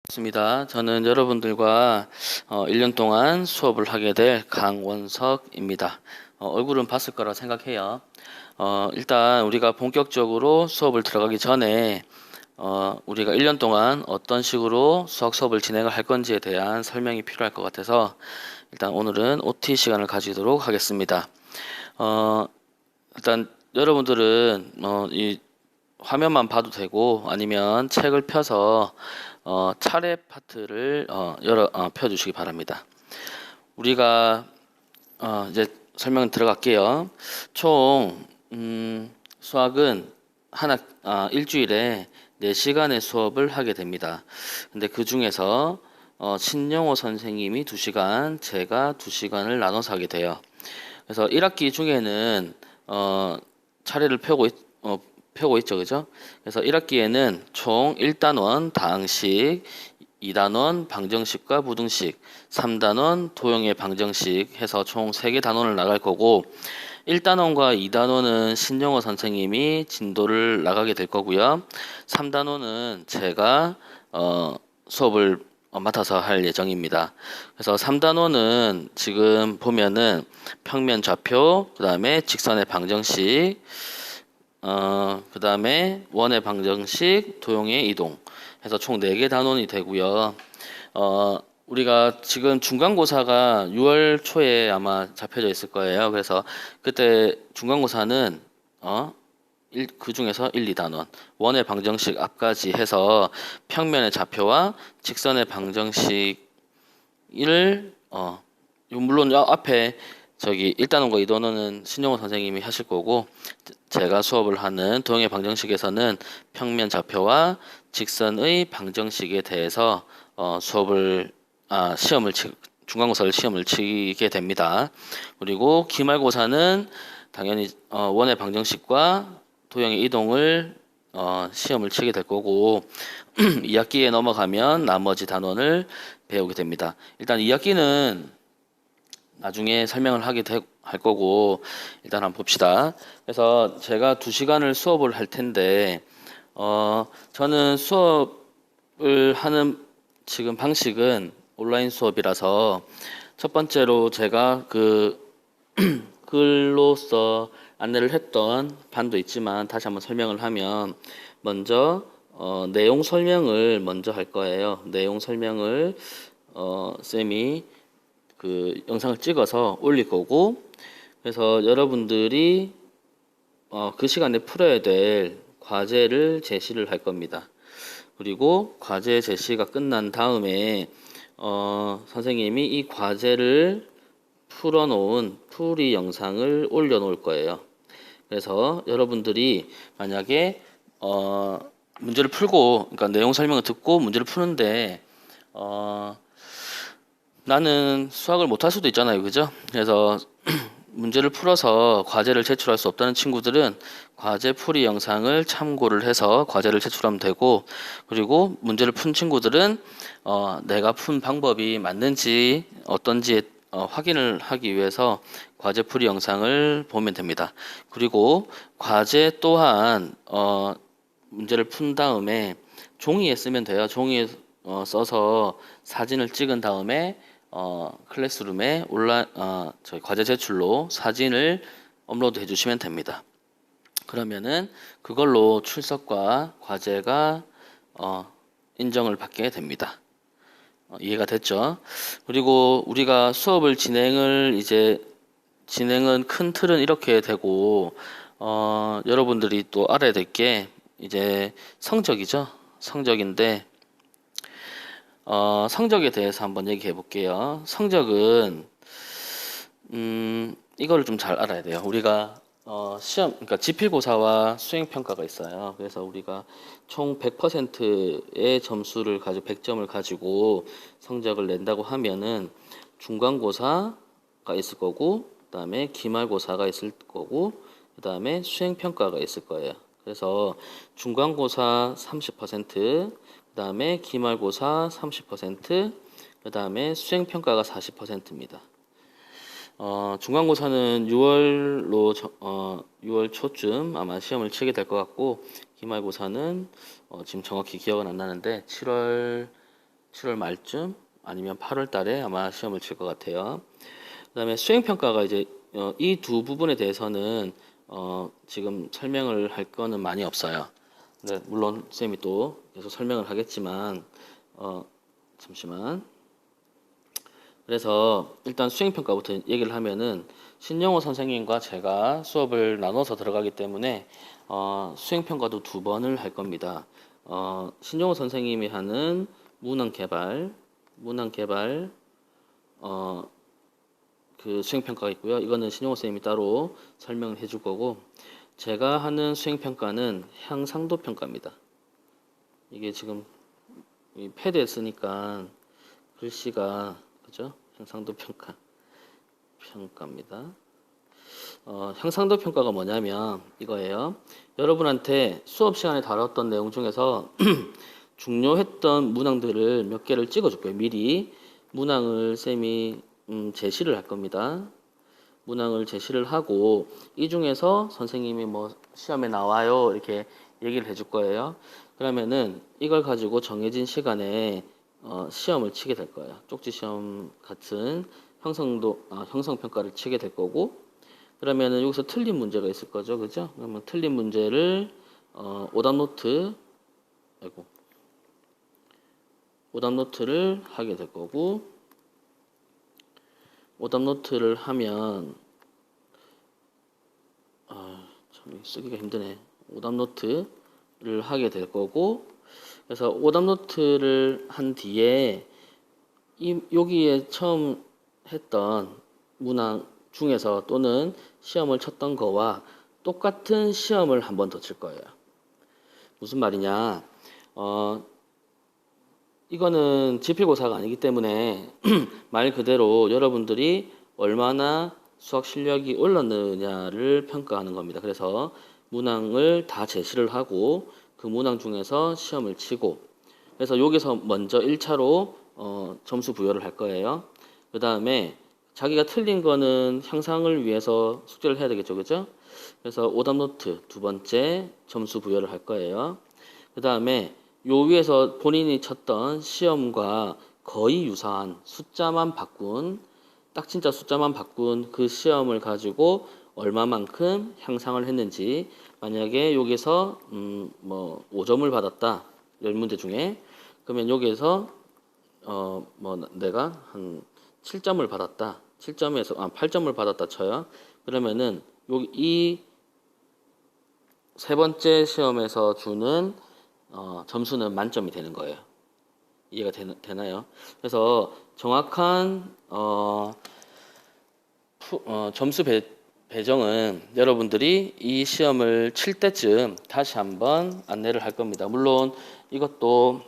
반갑습니다. 저는 여러분들과 1년 동안 수업을 하게 될 강원석입니다. 얼굴은 봤을 거라 생각해요. 일단 우리가 본격적으로 수업을 들어가기 전에 우리가 1년 동안 어떤 식으로 수업을 진행을 할 건지에 대한 설명이 필요할 것 같아서 일단 오늘은 OT 시간을 가지도록 하겠습니다. 일단 여러분들은 이 화면만 봐도 되고 아니면 책을 펴서 차례 파트를 펴주시기 바랍니다. 우리가 이제 설명 들어갈게요. 총 수학은 일주일에 4시간의 수업을 하게 됩니다. 근데 그 중에서 신영호 선생님이 2시간, 제가 2시간을 나눠서 하게 돼요. 그래서 1학기 중에는 차례를 펴고 있죠, 그죠? 그래서 1학기에는 총 1단원 다항식, 2단원 방정식과 부등식, 3단원 도형의 방정식 해서 총 3개 단원을 나갈 거고 1단원과 2단원은 신영호 선생님이 진도를 나가게 될 거고요. 3단원은 제가 수업을 맡아서 할 예정입니다. 그래서 3단원은 지금 보면은 평면 좌표, 그 다음에 직선의 방정식, 그 다음에 원의 방정식, 도형의 이동 해서 총 4개 단원이 되고요. 우리가 지금 중간고사가 6월 초에 아마 잡혀져 있을 거예요. 그래서 그때 중간고사는 그 중에서 1, 2단원 원의 방정식 앞까지 해서 평면의 좌표와 직선의 방정식을 물론 앞에 저기 1단원과 2단원은 신영호 선생님이 하실 거고 제가 수업을 하는 도형의 방정식에서는 평면 좌표와 직선의 방정식에 대해서 중간고사를 시험을 치게 됩니다. 그리고 기말고사는 당연히 원의 방정식과 도형의 이동을 시험을 치게 될 거고 2학기에 넘어가면 나머지 단원을 배우게 됩니다. 일단 2학기는 나중에 설명을 할 거고 일단 한번 봅시다. 그래서 제가 2시간을 수업을 할 텐데 저는 수업을 하는 지금 방식은 온라인 수업이라서 첫 번째로 제가 글로써 안내를 했던 반도 있지만 다시 한번 설명을 하면 먼저 내용 설명을 먼저 할 거예요. 내용 설명을 쌤이 그 영상을 찍어서 올릴 거고 그래서 여러분들이 그 시간에 풀어야 될 과제를 제시를 할 겁니다. 그리고 과제 제시가 끝난 다음에 선생님이 이 과제를 풀어놓은 풀이 영상을 올려놓을 거예요. 그래서 여러분들이 만약에 문제를 풀고 그러니까 내용 설명을 듣고 문제를 푸는데 나는 수학을 못할 수도 있잖아요, 그죠? 그래서 문제를 풀어서 과제를 제출할 수 없다는 친구들은 과제 풀이 영상을 참고를 해서 과제를 제출하면 되고 그리고 문제를 푼 친구들은 내가 푼 방법이 맞는지 어떤지 확인을 하기 위해서 과제 풀이 영상을 보면 됩니다. 그리고 과제 또한 문제를 푼 다음에 종이에 쓰면 돼요. 종이에 써서 사진을 찍은 다음에 클래스룸에 저희 과제 제출로 사진을 업로드 해주시면 됩니다. 그러면은 그걸로 출석과 과제가 인정을 받게 됩니다. 이해가 됐죠? 그리고 우리가 수업을 진행은 큰 틀은 이렇게 되고 여러분들이 또 알아야 될 게 이제 성적이죠. 성적인데 성적에 대해서 한번 얘기해 볼게요. 성적은 이거를 좀 잘 알아야 돼요. 우리가 그러니까 지필고사와 수행평가가 있어요. 그래서 우리가 총 100%의 점수를 가지고 100점을 가지고 성적을 낸다고 하면은 중간고사가 있을 거고 그다음에 기말고사가 있을 거고 그다음에 수행평가가 있을 거예요. 그래서 중간고사 30%, 그다음에 기말고사 30%, 그다음에 수행평가가 40%입니다. 중간고사는 6월 초쯤 아마 시험을 치게 될 것 같고 기말고사는 지금 정확히 기억은 안 나는데 7월 7월 말쯤 아니면 8월 달에 아마 시험을 칠 것 같아요. 그다음에 수행평가가 이제 이 두 부분에 대해서는 지금 설명을 할 거는 많이 없어요. 네, 물론 쌤이 또 계속 설명을 하겠지만 잠시만. 그래서 일단 수행평가부터 얘기를 하면은 신영호 선생님과 제가 수업을 나눠서 들어가기 때문에 수행평가도 두 번을 할 겁니다. 신영호 선생님이 하는 문항개발 그 수행평가가 있고요. 이거는 신영호 선생님이 따로 설명을 해줄 거고, 제가 하는 수행평가는 향상도 평가입니다. 이게 지금 이 패드에 쓰니까 글씨가 그죠? 향상도 평가입니다. 향상도 평가가 뭐냐면 이거예요. 여러분한테 수업 시간에 다뤘던 내용 중에서 중요했던 문항들을 몇 개를 찍어줄 거예요. 미리 문항을 쌤이 제시를 할 겁니다. 문항을 제시를 하고 이 중에서 선생님이 뭐 시험에 나와요 이렇게 얘기를 해줄 거예요. 그러면은 이걸 가지고 정해진 시간에 시험을 치게 될 거예요. 쪽지 시험 같은 형성 평가를 치게 될 거고, 그러면은 여기서 틀린 문제가 있을 거죠, 그죠? 그러면 틀린 문제를 오답 노트를 하게 될 거고, 오답 노트를 하면 참 쓰기가 힘드네. 오답 노트를 하게 될 거고, 그래서 오답 노트를 한 뒤에 여기에 처음 했던 문항 중에서 또는 시험을 쳤던 거와 똑같은 시험을 한 번 더 칠 거예요. 무슨 말이냐? 이거는 지필고사가 아니기 때문에 말 그대로 여러분들이 얼마나 수학 실력이 올랐느냐를 평가하는 겁니다. 그래서 문항을 다 제시를 하고 그 문항 중에서 시험을 치고, 그래서 여기서 먼저 1차로 점수 부여를 할 거예요. 그 다음에 자기가 틀린 거는 향상을 위해서 숙제를 해야 되겠죠, 그죠? 그래서 오답 노트 두 번째 점수 부여를 할 거예요. 그 다음에 요 위에서 본인이 쳤던 시험과 거의 유사한 딱 진짜 숫자만 바꾼 그 시험을 가지고 얼마만큼 향상을 했는지, 만약에 여기서 뭐 5점을 받았다 10문제 중에, 그러면 여기에서 내가 한 7점을 받았다. 8점을 받았다 쳐요. 그러면은 여기 이 세 번째 시험에서 주는 점수는 만점이 되는 거예요. 이해가 되나요? 그래서 정확한 점수 배정은 여러분들이 이 시험을 칠 때쯤 다시 한번 안내를 할 겁니다. 물론 이것도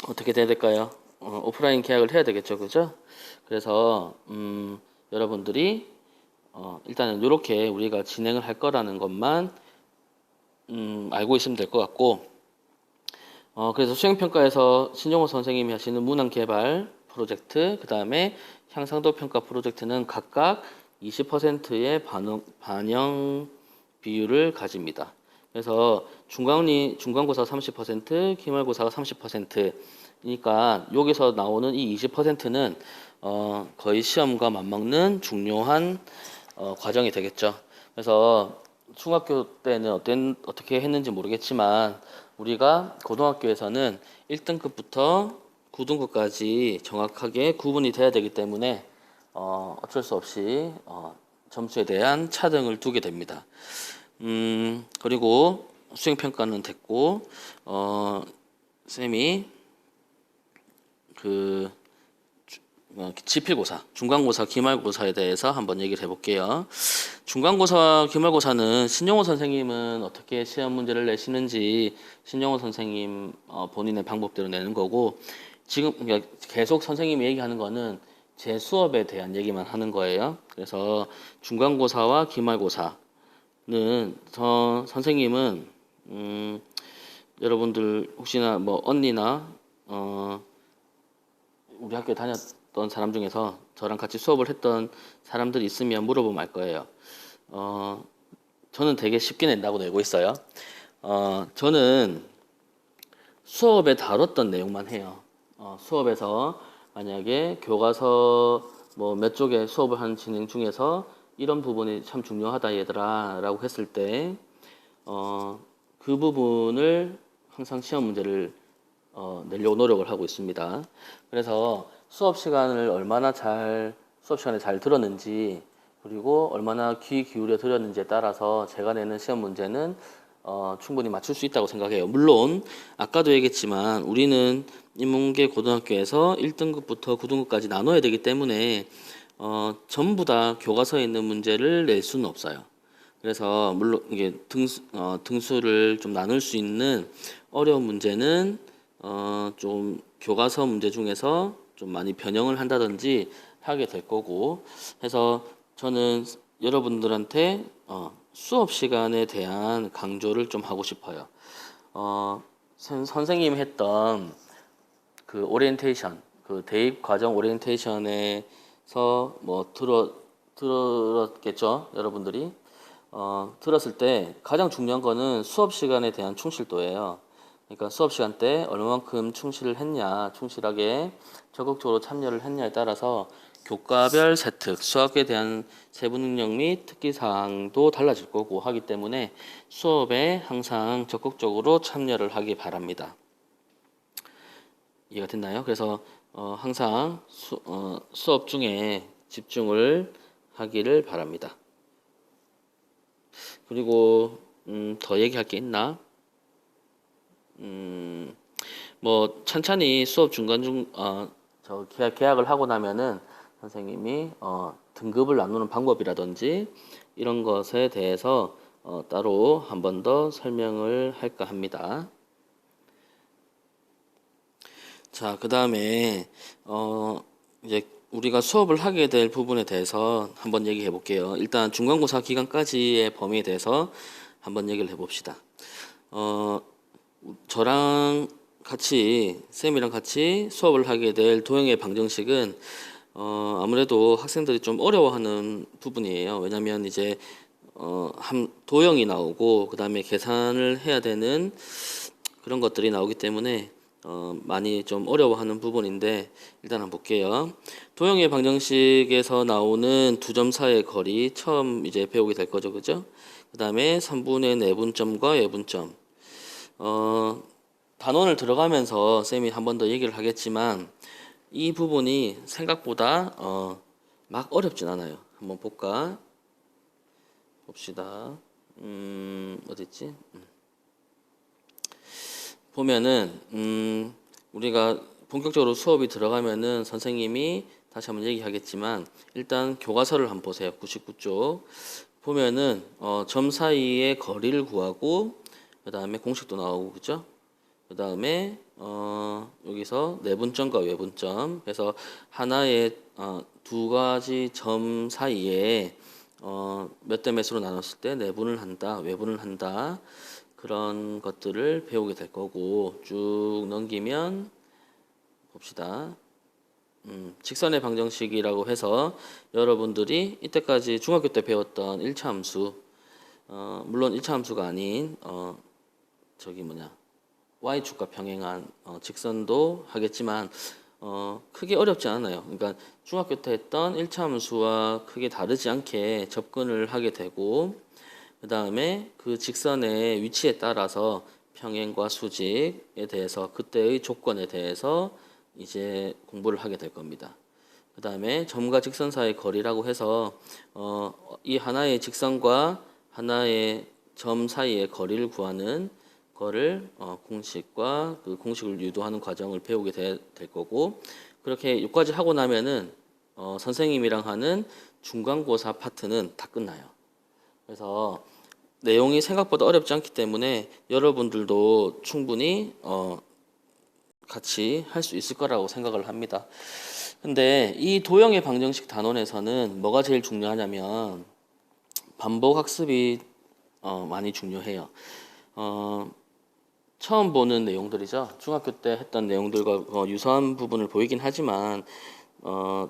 어떻게 돼야 될까요? 오프라인 계약을 해야 되겠죠, 그죠? 그래서 여러분들이 일단은 이렇게 우리가 진행을 할 거라는 것만 알고 있으면 될 것 같고, 그래서 수행평가에서 신종호 선생님이 하시는 문항개발 프로젝트, 그 다음에 향상도 평가 프로젝트는 각각 20%의 반영 비율을 가집니다. 그래서 중간고사 30%, 기말고사가 30%니까 여기서 나오는 이 20%는 거의 시험과 맞먹는 중요한 과정이 되겠죠. 그래서 중학교 때는 어떻게 했는지 모르겠지만 우리가 고등학교에서는 1등급부터 9등급까지 정확하게 구분이 돼야 되기 때문에 어쩔 수 없이 점수에 대한 차등을 두게 됩니다. 그리고 수행평가는 됐고, 쌤이 지필고사, 중간고사, 기말고사에 대해서 한번 얘기를 해볼게요. 중간고사, 기말고사는 신영호 선생님은 어떻게 시험 문제를 내시는지 신영호 선생님 본인의 방법대로 내는 거고, 지금 계속 선생님이 얘기하는 거는 제 수업에 대한 얘기만 하는 거예요. 그래서 중간고사와 기말고사는 선생님은 여러분들 혹시나 뭐 언니나 우리 학교에 다녔던 사람 중에서 저랑 같이 수업을 했던 사람들이 있으면 물어보면 알 거예요. 저는 되게 쉽게 낸다고 내고 있어요. 저는 수업에 다뤘던 내용만 해요. 수업에서 만약에 교과서 뭐 몇 쪽의 수업을 하는 진행 중에서 이런 부분이 참 중요하다 얘들아 라고 했을 때 그 부분을 항상 시험 문제를 내려고 노력을 하고 있습니다. 그래서 수업 시간에 잘 들었는지 그리고 얼마나 귀 기울여 들었는지에 따라서 제가 내는 시험 문제는 충분히 맞출 수 있다고 생각해요. 물론 아까도 얘기했지만 우리는 인문계 고등학교에서 1등급부터 9등급까지 나눠야 되기 때문에 전부 다 교과서에 있는 문제를 낼 수는 없어요. 그래서 물론 이게 등수를 좀 나눌 수 있는 어려운 문제는 좀 교과서 문제 중에서 좀 많이 변형을 한다든지 하게 될 거고 해서 저는 여러분들한테 수업 시간에 대한 강조를 좀 하고 싶어요. 선생님이 했던 그 오리엔테이션, 그 대입 과정 오리엔테이션에서 뭐 들었겠죠, 여러분들이. 들었을 때 가장 중요한 거는 수업 시간에 대한 충실도예요. 그러니까 수업 시간 때 얼마만큼 충실을 했냐, 충실하게 적극적으로 참여를 했냐에 따라서 교과별 세특, 수학에 대한 세부 능력 및 특기 사항도 달라질 거고 하기 때문에 수업에 항상 적극적으로 참여를 하기 바랍니다. 이해가 됐나요? 그래서 항상 수업 중에 집중을 하기를 바랍니다. 그리고 더 얘기할 게 있나? 뭐 천천히 수업 중간중 계약을 하고 나면은 선생님이 등급을 나누는 방법이라든지 이런 것에 대해서 따로 한 번 더 설명을 할까 합니다. 자, 그 다음에 이제 우리가 수업을 하게 될 부분에 대해서 한번 얘기해 볼게요. 일단 중간고사 기간까지의 범위에 대해서 한번 얘기를 해봅시다. 저랑 같이 쌤이랑 같이 수업을 하게 될 도형의 방정식은 아무래도 학생들이 좀 어려워하는 부분이에요. 왜냐하면 이제 도형이 나오고 그 다음에 계산을 해야 되는 그런 것들이 나오기 때문에 많이 좀 어려워하는 부분인데 일단 한번 볼게요. 도형의 방정식에서 나오는 두 점 사이의 거리 처음 이제 배우게 될 거죠, 그죠? 그 다음에 3분의 내분점과 외분점. 단원을 들어가면서 쌤이 한 번 더 얘기를 하겠지만 이 부분이 생각보다 막 어렵진 않아요. 한번 볼까? 봅시다. 어딨지? 보면은 우리가 본격적으로 수업이 들어가면은 선생님이 다시 한번 얘기하겠지만 일단 교과서를 한번 보세요. 99쪽 보면은 점 사이의 거리를 구하고 그 다음에 공식도 나오고 그죠? 그 다음에 여기서 내분점과 외분점 그래서 하나의 두 가지 점 사이에 몇 대 몇으로 나눴을 때 내분을 한다, 외분을 한다 그런 것들을 배우게 될 거고 쭉 넘기면 봅시다. 직선의 방정식이라고 해서 여러분들이 이때까지 중학교 때 배웠던 1차 함수 물론 1차 함수가 아닌 y축과 평행한 직선도 하겠지만 크게 어렵지 않아요. 그러니까 중학교 때 했던 1차 함수와 크게 다르지 않게 접근을 하게 되고 그 다음에 그 직선의 위치에 따라서 평행과 수직에 대해서 그때의 조건에 대해서 이제 공부를 하게 될 겁니다. 그 다음에 점과 직선 사이의 거리라고 해서 이 하나의 직선과 하나의 점 사이의 거리를 구하는 거를 공식과 그 공식을 유도하는 과정을 배우게 될 거고 그렇게 여기까지 하고 나면은 선생님이랑 하는 중간고사 파트는 다 끝나요. 그래서 내용이 생각보다 어렵지 않기 때문에 여러분들도 충분히 같이 할 수 있을 거라고 생각을 합니다. 근데 이 도형의 방정식 단원에서는 뭐가 제일 중요하냐면 반복 학습이 많이 중요해요. 처음 보는 내용들이죠. 중학교 때 했던 내용들과 유사한 부분을 보이긴 하지만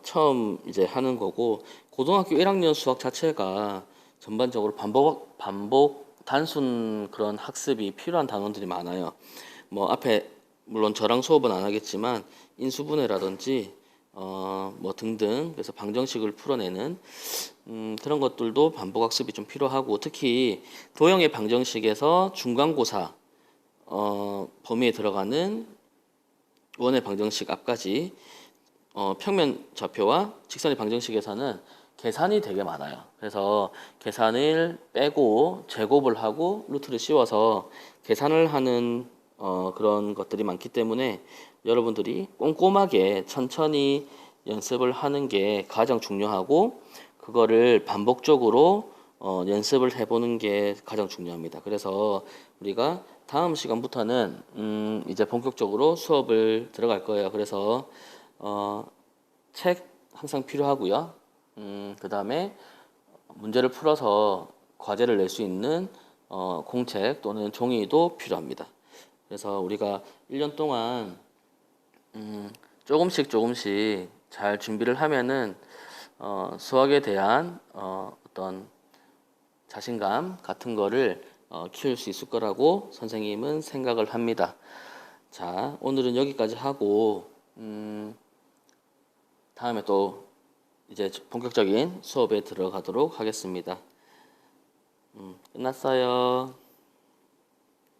처음 이제 하는 거고 고등학교 1학년 수학 자체가 전반적으로 반복 단순 그런 학습이 필요한 단원들이 많아요. 뭐 앞에 물론 저랑 수업은 안 하겠지만 인수분해라든지 뭐 등등 그래서 방정식을 풀어내는 그런 것들도 반복 학습이 좀 필요하고 특히 도형의 방정식에서 중간고사 범위에 들어가는 원의 방정식 앞까지 평면 좌표와 직선의 방정식에서는 계산이 되게 많아요. 그래서 계산을 빼고 제곱을 하고 루트를 씌워서 계산을 하는 그런 것들이 많기 때문에 여러분들이 꼼꼼하게 천천히 연습을 하는 게 가장 중요하고 그거를 반복적으로 연습을 해보는 게 가장 중요합니다. 그래서 우리가 다음 시간부터는 이제 본격적으로 수업을 들어갈 거예요. 그래서 책 항상 필요하고요. 그 다음에 문제를 풀어서 과제를 낼 수 있는 공책 또는 종이도 필요합니다. 그래서 우리가 1년 동안 조금씩 잘 준비를 하면은 수학에 대한 어떤 자신감 같은 거를 키울 수 있을 거라고 선생님은 생각을 합니다. 자, 오늘은 여기까지 하고 다음에 또 이제 본격적인 수업에 들어가도록 하겠습니다. 끝났어요.